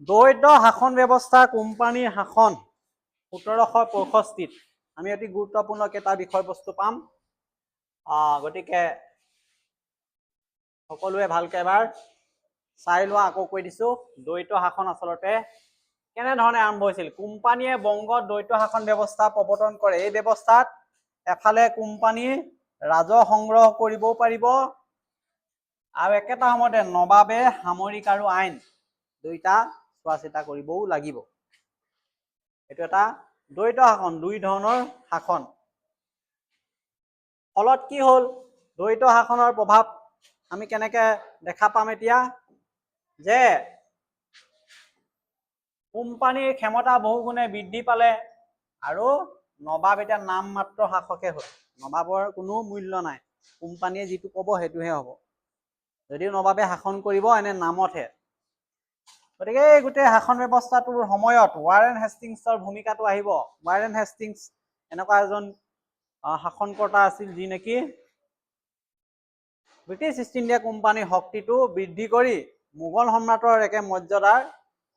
দ্বৈত শাসন ব্যৱস্থা কোম্পানীৰ শাসন 1765 আমি অতি গুৰুত্বপূৰ্ণ কেইটা বিষয়বস্তু পাম। গতিকে সকলোৱে ভালকে এবাৰ চাই লোৱা। আকৌ কৈ দিছো, দ্বৈত শাসন আচলতে কেনেধৰণে আৰম্ভ হৈছিল। কোম্পানীয়ে বংগত দ্বৈত শাসন ব্যৱস্থা প্ৰৱৰ্তন কৰে। এই ব্যৱস্থাত এফালে কোম্পানীৰ ৰাজহ সংগ্ৰহ কৰিবও পাৰিব আৰু একেটা সময়তে নবাবে সামৰিক আৰু আইন দুইটা চোৱা চিতা কৰিবও লাগিব। এইটো এটা দ্বৈত শাসন, দুই ধৰণৰ শাসন। ফলত কি হ'ল, দ্বৈত শাসনৰ প্ৰভাৱ আমি কেনেকে দেখা পাম এতিয়া, যে কোম্পানীৰ ক্ষমতা বহুগুণে বৃদ্ধি পালে আৰু নবাব এতিয়া নাম মাত্ৰ শাসকহে হ'ল। নবাবৰ কোনো মূল্য নাই, কোম্পানীয়ে যিটো ক'ব সেইটোহে হ'ব, যদিও নবাবে শাসন কৰিব এনে নামতহে। গতিকে এই গোটেই শাসন ব্যৱস্থাটোৰ সময়ত ৱাৰেন হেষ্টিংছৰ ভূমিকাটো আহিব। ৱাৰেন হেষ্টিংছ এনেকুৱা এজন শাসনকৰ্তা আছিল যি নেকি ব্ৰিটিছ ইষ্ট ইণ্ডিয়া কোম্পানীৰ শক্তিটো বৃদ্ধি কৰি মোগল সম্ৰাটৰ একে মৰ্যাদাৰ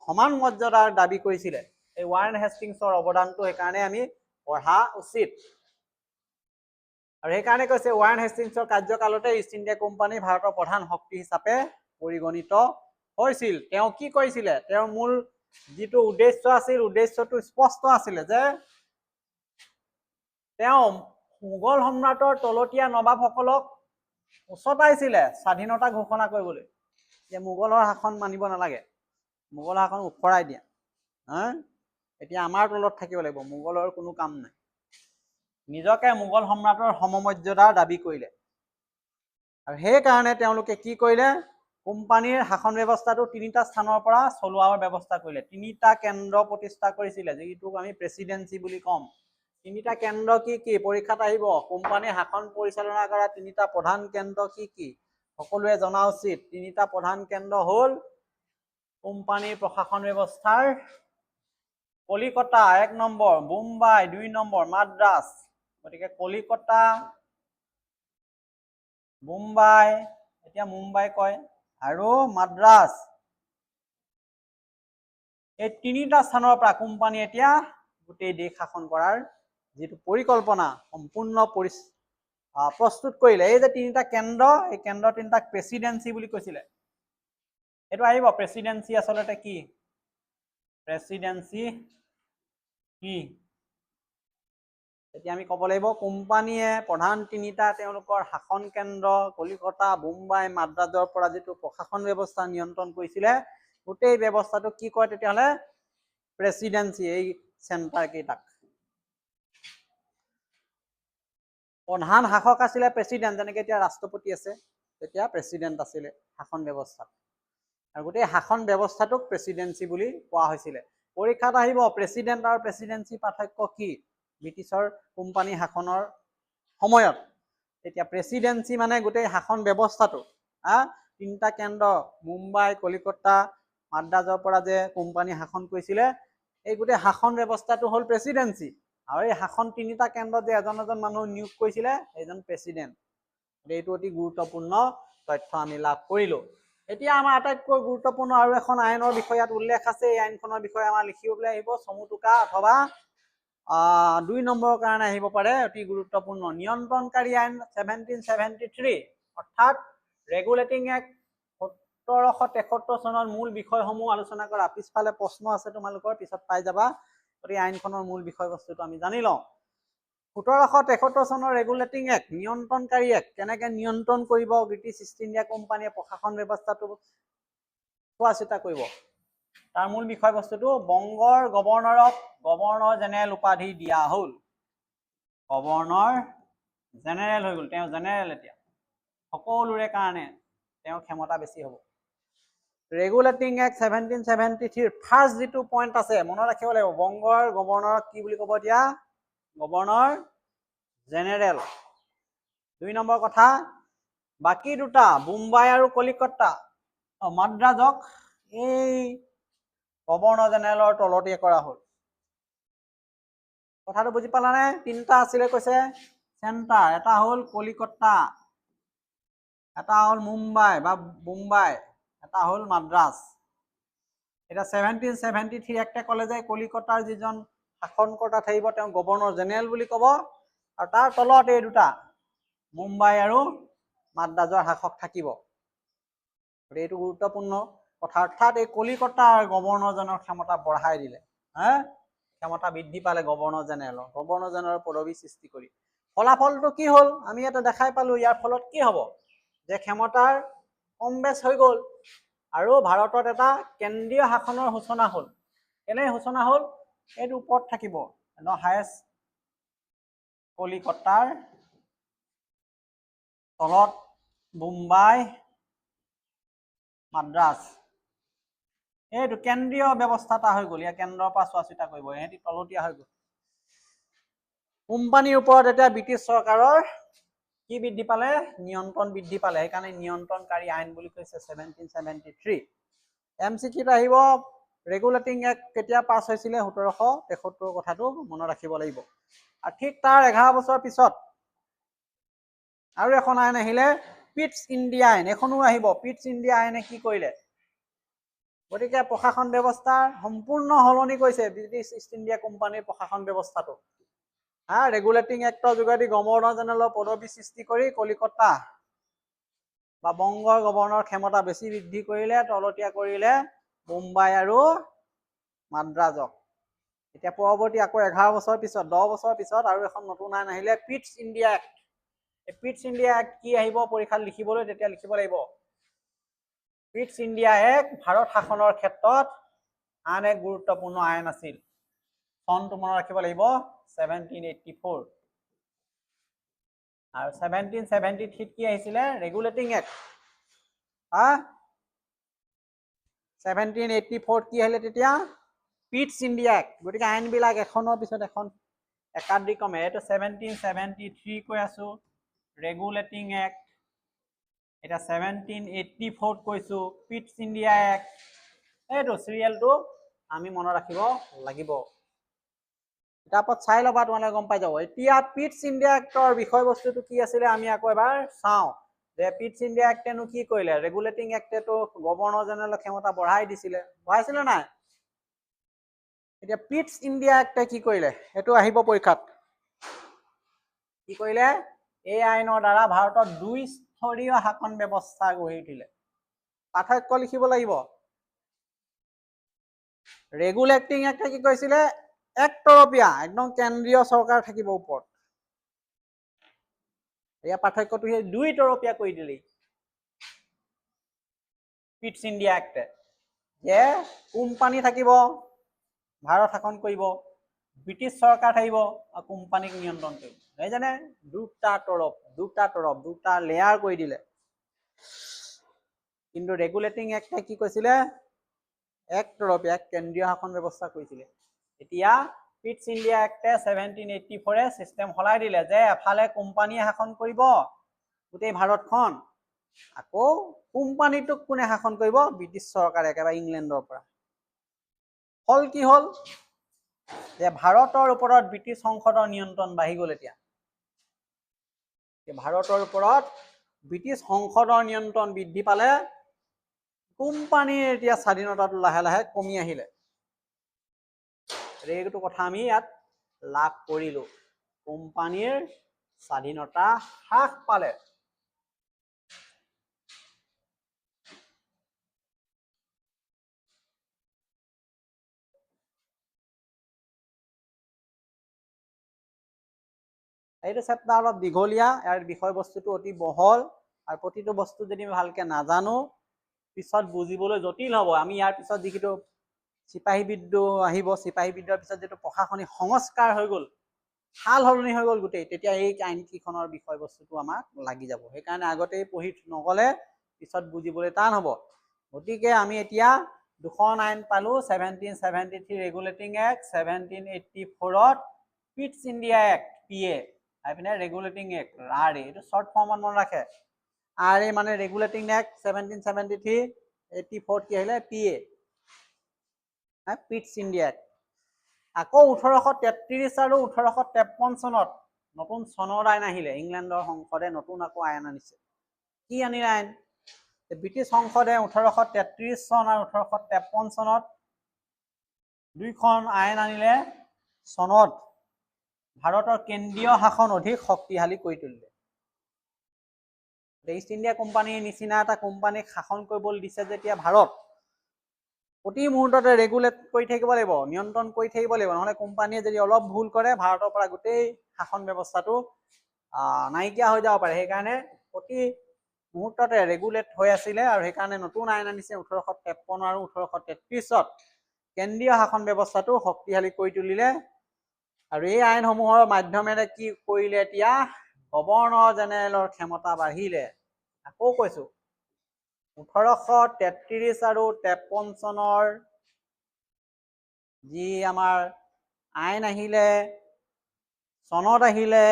সমান মৰ্যাদাৰ দাবী কৰিছিলে। এই ৱাৰেন হেষ্টিংছৰ অৱদানটো সেইকাৰণে আমি পঢ়া উচিত। আৰু সেইকাৰণে কৈছে ৱাৰেন হেষ্টিংছৰ কাৰ্যকালতে ইষ্ট ইণ্ডিয়া কোম্পানী ভাৰতৰ প্ৰধান শক্তি হিচাপে পৰিগণিত হৈছিল। তেওঁ কি কৰিছিলে, তেওঁৰ মূল যিটো উদ্দেশ্য আছিল, উদ্দেশ্যটো স্পষ্ট আছিলে যে তেওঁ মোগল সম্ৰাটৰ তলতীয়া নবাবসকলক উচতাইছিলে স্বাধীনতা ঘোষণা কৰিবলৈ, যে মোগলৰ শাসন মানিব নালাগে, মোগলৰ শাসন উফৰাই দিয়া, এতিয়া আমাৰ তলত থাকিব লাগিব, মোগলৰ কোনো কাম নাই। নিজকে মোগল সম্ৰাটৰ সমমৰ্যাদাৰ দাবী কৰিলে। আৰু সেইকাৰণে তেওঁলোকে কি কৰিলে, কোম্পানীৰ শাসন ব্যৱস্থাটো তিনিটা স্থানৰ পৰা চলোৱাৰ ব্যৱস্থা কৰিলে। তিনিটা কেন্দ্ৰ প্ৰতিষ্ঠা কৰিছিলে, যিটোক আমি প্ৰেচিডেন্সি বুলি ক'ম। তিনিটা কেন্দ্ৰ কি কি পৰীক্ষাত আহিব, কোম্পানীৰ শাসন পৰিচালনা কৰা তিনিটা প্ৰধান কেন্দ্ৰ কি কি সকলোৱে জনা উচিত। তিনিটা প্ৰধান কেন্দ্ৰ হ'ল কোম্পানীৰ প্ৰশাসন ব্যৱস্থাৰ কলিকতা 1 নম্বৰ, বোম্বাই 2 নম্বৰ, মাদ্ৰাজ। গতিকে কলিকতা, বোম্বাই, এতিয়া মুম্বাই কয়, আৰু মাদ্ৰাজ, এই তিনিটা স্থানৰ পৰা কোম্পানী এতিয়া গোটেই দেশ শাসন কৰাৰ যিটো পৰিকল্পনা সম্পূৰ্ণ প্ৰস্তুত কৰিলে। এই যে তিনিটা কেন্দ্ৰ, এই কেন্দ্ৰ তিনিটাক প্ৰেচিডেন্সি বুলি কৈছিলে। এইটো আহিব, প্ৰেচিডেন্সি আচলতে কি, প্ৰেচিডেন্সি কি, এতিয়া আমি ক'ব লাগিব কোম্পানীয়ে প্ৰধান তিনিটা তেওঁলোকৰ শাসন কেন্দ্ৰ কলিকতা, বোম্বাই, মাদ্ৰাজৰ পৰা যিটো প্ৰশাসন ব্যৱস্থা নিয়ন্ত্ৰণ কৰিছিলে, গোটেই ব্যৱস্থাটো কি কয় তেতিয়াহ'লে, প্ৰেচিডেন্সি। এই চেণ্টাৰ কেইটাক প্ৰধান শাসক আছিলে প্ৰেচিডেন্ট, যেনেকে এতিয়া ৰাষ্ট্ৰপতি আছে, তেতিয়া প্ৰেচিডেন্ট আছিলে শাসন ব্যৱস্থাত। আৰু গোটেই শাসন ব্যৱস্থাটোক প্ৰেচিডেন্সি বুলি কোৱা হৈছিলে। পৰীক্ষাত আহিব প্ৰেচিডেন্ট আৰু প্ৰেচিডেন্সি পাৰ্থক্য কি ব্ৰিটিছৰ কোম্পানী শাসনৰ সময়ত। এতিয়া প্ৰেচিডেন্সি মানে গোটেই শাসন ব্যৱস্থাটো, তিনিটা কেন্দ্ৰ মুম্বাই, কলিকতা, মাদ্ৰাজৰ পৰা যে কোম্পানী শাসন কৰিছিলে, এই গোটেই শাসন ব্যৱস্থাটো হ'ল প্ৰেচিডেন্সি। আৰু এই শাসন তিনিটা কেন্দ্ৰত যে এজন এজন মানুহ নিয়োগ কৰিছিলে, সেইজন প্ৰেচিডেন্ট। এইটো অতি গুৰুত্বপূৰ্ণ তথ্য আমি লাভ কৰিলো। এতিয়া আমাৰ আটাইতকৈ গুৰুত্বপূৰ্ণ আৰু এখন আইনৰ বিষয়ে ইয়াত উল্লেখ আছে। এই আইনখনৰ বিষয়ে আমাৰ লিখিবলৈ আহিব চমু টোকা, অথবা 2 নম্বৰৰ কাৰণে আহিব পাৰে, অতি গুৰুত্বপূৰ্ণ। নিয়ন্ত্ৰণকাৰী আইন 1773, অৰ্থাৎ ৰেগুলেটিং এক্ট 1773 চনৰ মূল বিষয়সমূহ আলোচনা কৰা। পিছফালে প্ৰশ্ন আছে তোমালোকৰ, পিছত পাই যাবা। গতিকে আইনখনৰ মূল বিষয়বস্তুটো আমি জানি লওঁ। 1773 চনৰ ৰেগুলেটিং এক্ট, নিয়ন্ত্ৰণকাৰী এক্ট, কেনেকে নিয়ন্ত্ৰণ কৰিব ব্ৰিটিছ ইষ্ট ইণ্ডিয়া কোম্পানীয়ে প্ৰশাসন ব্যৱস্থাটো চোৱা চিতা কৰিব। তাৰ মূল বিষয়বস্তুটো বংগৰ গভৰ্ণৰক গভৰ্ণৰ জেনেৰেল উপাধি দিয়া হ'ল। গভৰ্ণৰ জেনেৰেল হৈ গ'ল, তেওঁ জেনেৰেল এতিয়া, সকলোৰে কাৰণে তেওঁৰ ক্ষমতা বেছি হ'ব। ৰেগুলেটিং এক্ট 1773 ফাৰ্ষ্ট যিটো পইণ্ট আছে মনত ৰাখিব লাগিব, বংগৰ গভৰ্ণৰক কি বুলি ক'ব এতিয়া, গভৰ্ণৰ জেনেৰেল। 2 নম্বৰ কথা, বাকী দুটা বোম্বাই আৰু কলিকতা, মাদ্ৰাজক এই গভৰ্ণৰ জেনেৰেলৰ তলতে কৰা হ'ল। কথাটো বুজি পালানে? তিনিটা আছিলে কৈছে চেণ্টাৰ, এটা হ'ল কলিকতা, এটা হ'ল মুম্বাই বা বোম্বাই, এটা হ'ল মাদ্ৰাজ। এটা 1773 এক্টে ক'লে যে কলিকতাৰ যিজন শাসনকৰ্তা থাকিব তেওঁ গভৰ্ণৰ জেনেৰেল বুলি ক'ব, আৰু তাৰ তলত এই দুটা মুম্বাই আৰু মাদ্ৰাজৰ শাসক থাকিব। এইটো গুৰুত্বপূৰ্ণ কথা, অৰ্থাৎ এই কলিকতাৰ গভৰ্ণৰজনৰ ক্ষমতা বঢ়াই দিলে, ক্ষমতা বৃদ্ধি পালে গভৰ্ণৰ জেনেৰেলৰ পদবী সৃষ্টি কৰি। ফলাফলটো কি হ'ল আমি এটা দেখাই পালো। ইয়াৰ ফলত কি হ'ব যে ক্ষমতাৰ কম বেছ হৈ গ'ল আৰু ভাৰতত এটা কেন্দ্ৰীয় শাসনৰ সূচনা হ'ল। কেনে সূচনা হ'ল? এইটো ওপৰত থাকিব হায়েষ্ট কলিকতাৰ তলত মুম্বাই মাদ্ৰাজ, এইটো কেন্দ্ৰীয় ব্যৱস্থা এটা হৈ গ'ল। ইয়াৰ কেন্দ্ৰৰ পৰা চোৱা চিতা কৰিব, ইহঁতি তলতীয়া হৈ গ'ল। কোম্পানীৰ ওপৰত এতিয়া ব্ৰিটিছ চৰকাৰৰ কি বৃদ্ধি পালে? নিয়ন্ত্ৰণ বৃদ্ধি পালে। সেইকাৰণে নিয়ন্ত্ৰণকাৰী আইন বুলি কৈছে 1773। MCQত আহিব ৰেগুলেটিং এক্ট কেতিয়া পাছ হৈছিলে? 1773 কথাটো মনত ৰাখিব লাগিব। আৰু ঠিক তাৰ 11 বছৰ পিছত আৰু এখন আইন আহিলে, পিটছ ইণ্ডিয়া আইন। এখনো আহিব। পিটছ ইণ্ডিয়া আইনে কি কৰিলে? গতিকে প্ৰশাসন ব্যৱস্থা সম্পূৰ্ণ সলনি কৰিছে ব্ৰিটিছ ইষ্ট ইণ্ডিয়া কোম্পানীৰ প্ৰশাসন ব্যৱস্থাটো। ৰেগুলেটিং এক্টৰ যোগেদি গভৰ্ণৰ জেনেৰেলৰ পদবী সৃষ্টি কৰি কলিকতা বা বংগৰ গভৰ্ণৰৰ ক্ষমতা বেছি বৃদ্ধি কৰিলে, তলতীয়া কৰিলে মুম্বাই আৰু মাদ্ৰাজক। এতিয়া পৰৱৰ্তী আকৌ 11 বছৰ পিছত, 10 বছৰ পিছত আৰু এখন নতুন আইন আহিলে, পিটছ ইণ্ডিয়া এক্ট। এই পিটছ ইণ্ডিয়া এক্ট কি আহিব পৰীক্ষাত লিখিবলৈ? তেতিয়া লিখিব লাগিব পিটছ ইণ্ডিয়া এক্ট ভাৰত শাসনৰ ক্ষেত্ৰত আন এক গুৰুত্বপূৰ্ণ আইন আছিল। চনটো মনত ৰাখিব লাগিব 1784। আৰু 1773 কি আহিছিলে? Regulating act. 1784 কি আহিলে তেতিয়া? পিটছ ইণ্ডিয়া এক্ট। গতিকে আইনবিলাক এখনৰ পিছত এখন একাদিক্ৰমে। এইটো 1773 কৈ আছো ৰেগুলেটিং এক্ট, এটা 1784 কৈছো পিটছ ইণ্ডিয়া এক্ট। এইটো চিৰিয়েলটো আমি মনত ৰাখিব লাগিব। কিতাপত চাই ল'বা, তোমালোকে গম পাই যাব। এতিয়া পিটছ ইণ্ডিয়া এক্টৰ বিষয়বস্তুটো কি আছিলে আমি আকৌ এবাৰ চাওঁ যে পিটছ ইণ্ডিয়া এক্টেনো কি কৰিলে? ৰেগুলেটিং এক্টেটো গভৰ্ণৰ জেনেৰেলৰ ক্ষমতা বঢ়াই দিছিলে, বঢ়াইছিলে নাই? এতিয়া পিটছ ইণ্ডিয়া এক্টে কি কৰিলে? সেইটো আহিব পৰীক্ষাত। কি কৰিলে? এই আইনৰ দ্বাৰা ভাৰতত 2 স্তৰীয় শাসন ব্যৱস্থা গঢ়ি উঠিলে। পাৰ্থক্য লিখিব লাগিব। ৰেগুলেটিং এক্টে কি কৈছিলে? একতৰপীয়া, একদম কেন্দ্ৰীয় চৰকাৰ থাকিব ওপৰত। ইয়াৰ পাৰ্থক্যটো সেই 2 তৰপীয়া কৰি দিলে পিটছ ইণ্ডিয়া এক্টে, যে কোম্পানী থাকিব, ভাৰত শাসন কৰিব, ব্ৰিটিছ চৰকাৰ থাকিব আৰু কোম্পানীক নিয়ন্ত্ৰণ কৰিব। সেইজানে দুটা লেয়াৰ কৰি দিলে। কিন্তু ৰেগুলেটিং এক্টে কি কৈছিলে? একতৰপীয়া, কেন্দ্ৰীয় শাসন ব্যৱস্থা কৰিছিলে। এতিয়া পিটছ ইণ্ডিয়া এক্টে 1784 চিষ্টেম সলাই দিলে যে এফালে কোম্পানীয়ে শাসন কৰিব গোটেই ভাৰতখন, আকৌ কোম্পানীটোক কোনে শাসন কৰিব? ব্ৰিটিছ চৰকাৰে, একেবাৰে ইংলেণ্ডৰ পৰা। ফল কি হ'ল? যে ভাৰতৰ ওপৰত ব্ৰিটিছ সংসদৰ নিয়ন্ত্ৰণ বাঢ়ি গ'ল। এতিয়া ভাৰতৰ ওপৰত ব্ৰিটিছ সংসদৰ নিয়ন্ত্ৰণ বৃদ্ধি পালে, কোম্পানীৰ এতিয়া স্বাধীনতাটো লাহে লাহে কমি আহিলে। এইটো কথা আমি ইয়াত লাভ কৰিলো, কোম্পানীৰ স্বাধীনতা হ্ৰাস পালে। এইটো চেপ্টাৰ অলপ দীঘলীয়া, ইয়াৰ বিষয়বস্তুটো অতি বহল, আৰু প্ৰতিটো বস্তু যদি ভালকে নাজানো পিছত বুজিবলৈ জটিল হ'ব। আমি ইয়াৰ পিছত যিটো চিপাহী বিদ্ৰোহ আহিব, চিপাহী বিদ্ৰোহৰ পিছত যিটো প্ৰশাসনিক সংস্কাৰ হৈ গ'ল, সাল সলনি হৈ গ'ল গোটেই, তেতিয়া এই আইন কেইখনৰ বিষয়বস্তুটো আমাক লাগি যাব। সেইকাৰণে আগতেই পঢ়ি নগ'লে পিছত বুজিবলৈ টান হ'ব। গতিকে আমি এতিয়া দুখন আইন পালো, 1773 regulating act, 1784 Pitt's India act PA, এইপিনে ৰেগুলেটিং এক্ট RA। এইটো শৰ্ট ফৰ্মত মনত ৰাখে। RA মানে ৰেগুলেটিং এক্ট 1773, 84 কি আহিলে? PA, Pitt's India act. আকৌ 1833 আৰু 1853 চনত নতুন চনৰ আইন আহিলে। ইংলেণ্ডৰ সংসদে নতুন আকৌ আইন আনিছে। কি আনিলে আইন? ব্ৰিটিছ সংসদে 1833 চন আৰু 1853 চনত দুইখন আইন আনিলে চনত ভাৰতৰ কেন্দ্ৰীয় শাসন অধিক শক্তিশালী কৰি তুলিলে। ইষ্ট ইণ্ডিয়া কোম্পানীৰ নিচিনা এটা কোম্পানীক শাসন কৰিবলৈ দিছে যেতিয়া ভাৰত প্ৰতি মুহূৰ্ততে ৰেগুলেট কৰি থাকিব লাগিব, নিয়ন্ত্ৰণ কৰি থাকিব লাগিব, নহ'লে কোম্পানীয়ে যদি অলপ ভুল কৰে ভাৰতৰ পৰা গোটেই শাসন ব্যৱস্থাটো নাইকিয়া হৈ যাব পাৰে। সেইকাৰণে প্ৰতি মুহূৰ্ততে ৰেগুলেট হৈ আছিলে আৰু সেইকাৰণে নতুন আইন আনিছে 1853 আৰু 1833ত কেন্দ্ৰীয় শাসন ব্যৱস্থাটো শক্তিশালী কৰি তুলিলে। আৰু এই আইনসমূহৰ মাধ্যমেৰে কি কৰিলে, এতিয়া গভৰ্ণৰ জেনেৰেলৰ ক্ষমতা বাঢ়িলে। আকৌ কৈছো 1833 আৰু 53 চনৰ যি আমাৰ আইন আহিলে, চনদ আহিলে,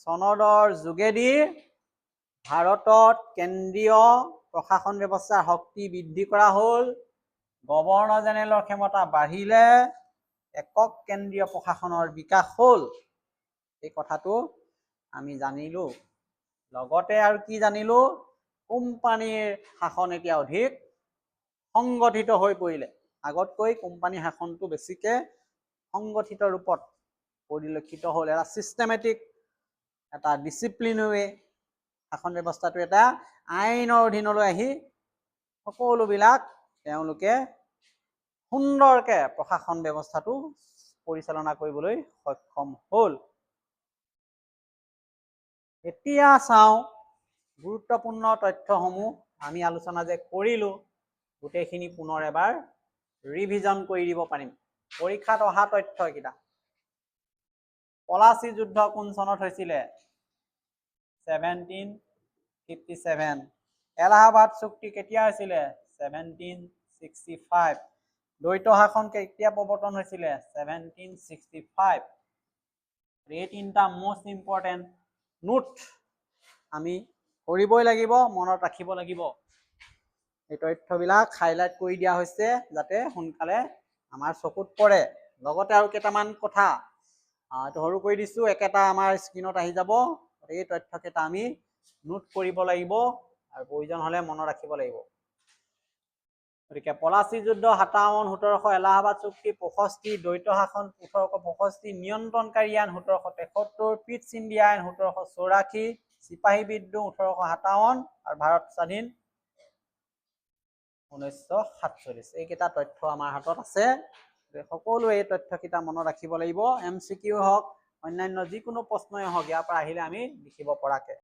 চনদৰ যোগেদি ভাৰতত কেন্দ্ৰীয় প্ৰশাসন ব্যৱস্থাৰ শক্তি বৃদ্ধি কৰা হ'ল, গভৰ্ণৰ জেনেৰেলৰ ক্ষমতা বাঢ়িলে, একক কেন্দ্ৰীয় প্ৰশাসনৰ বিকাশ হ'ল। এই কথাটো আমি জানিলো। লগতে আৰু কি জানিলো, কোম্পানীৰ শাসন এতিয়া অধিক সংগঠিত হৈ পৰিলে। আগতকৈ কোম্পানী শাসনটো বেছিকে সংগঠিত ৰূপত পৰিলক্ষিত হ'ল। এটা চিষ্টেমেটিক, এটা ডিচিপ্লিন ৱে শাসন ব্যৱস্থাটো এটা আইনৰ অধীনলৈ আহি সকলোবিলাক তেওঁলোকে সুন্দৰকে প্ৰশাসন ব্যৱস্থাটো পৰিচালনা কৰিবলৈ সক্ষম হ'ল। এতিয়া চাওঁ গুৰুত্বপূৰ্ণ তথ্যসমূহ আমি আলোচনা যে কৰিলো, গোটেইখিনি পুনৰ এবাৰ ৰিভিজন কৰি দিব পাৰিম। পৰীক্ষাত অহা তথ্য এইকেইটা। পলাচী যুদ্ধ কোন চনত হৈছিলে? 1757। এলাহাবাদ চুক্তি কেতিয়া হৈছিলে? 1765। দ্বৈত শাসন কেতিয়া প্ৰৱৰ্তন হৈছিলে? 1765। এই তিনিটা মোষ্ট ইম্পৰ্টেণ্ট নোট আমি কৰিবই লাগিব, মনত ৰাখিব লাগিব। এই তথ্যবিলাক হাইলাইট কৰি দিয়া হৈছে যাতে সোনকালে আমাৰ চকুত পৰে। লগতে আৰু কেইটামান কথা এইটো সৰু কৰি দিছো, একেটা আমাৰ স্ক্ৰীনত আহি যাব। এই তথ্যকেইটা আমি নোট কৰিব লাগিব আৰু প্ৰয়োজন হ'লে মনত ৰাখিব লাগিব। গতিকে পলাচী যুদ্ধ 57, 1700 এলাহাবাদ চুক্তি 65, দ্বৈত শাসন 1865, নিয়ন্ত্ৰণকাৰী আইন 1773, পিটছ ইণ্ডিয়া আইন 1784, চিপাহী বিদ্ৰোহ 1857 আৰু ভাৰত স্বাধীন 1947। এইকেইটা তথ্য আমাৰ হাতত আছে। সকলো এই তথ্যকেইটা মনত ৰাখিব লাগিব। MCQ হওক, অন্যান্য যিকোনো প্ৰশ্নই হওক, ইয়াৰ পৰা আহিলে আমি লিখিব পৰাকে।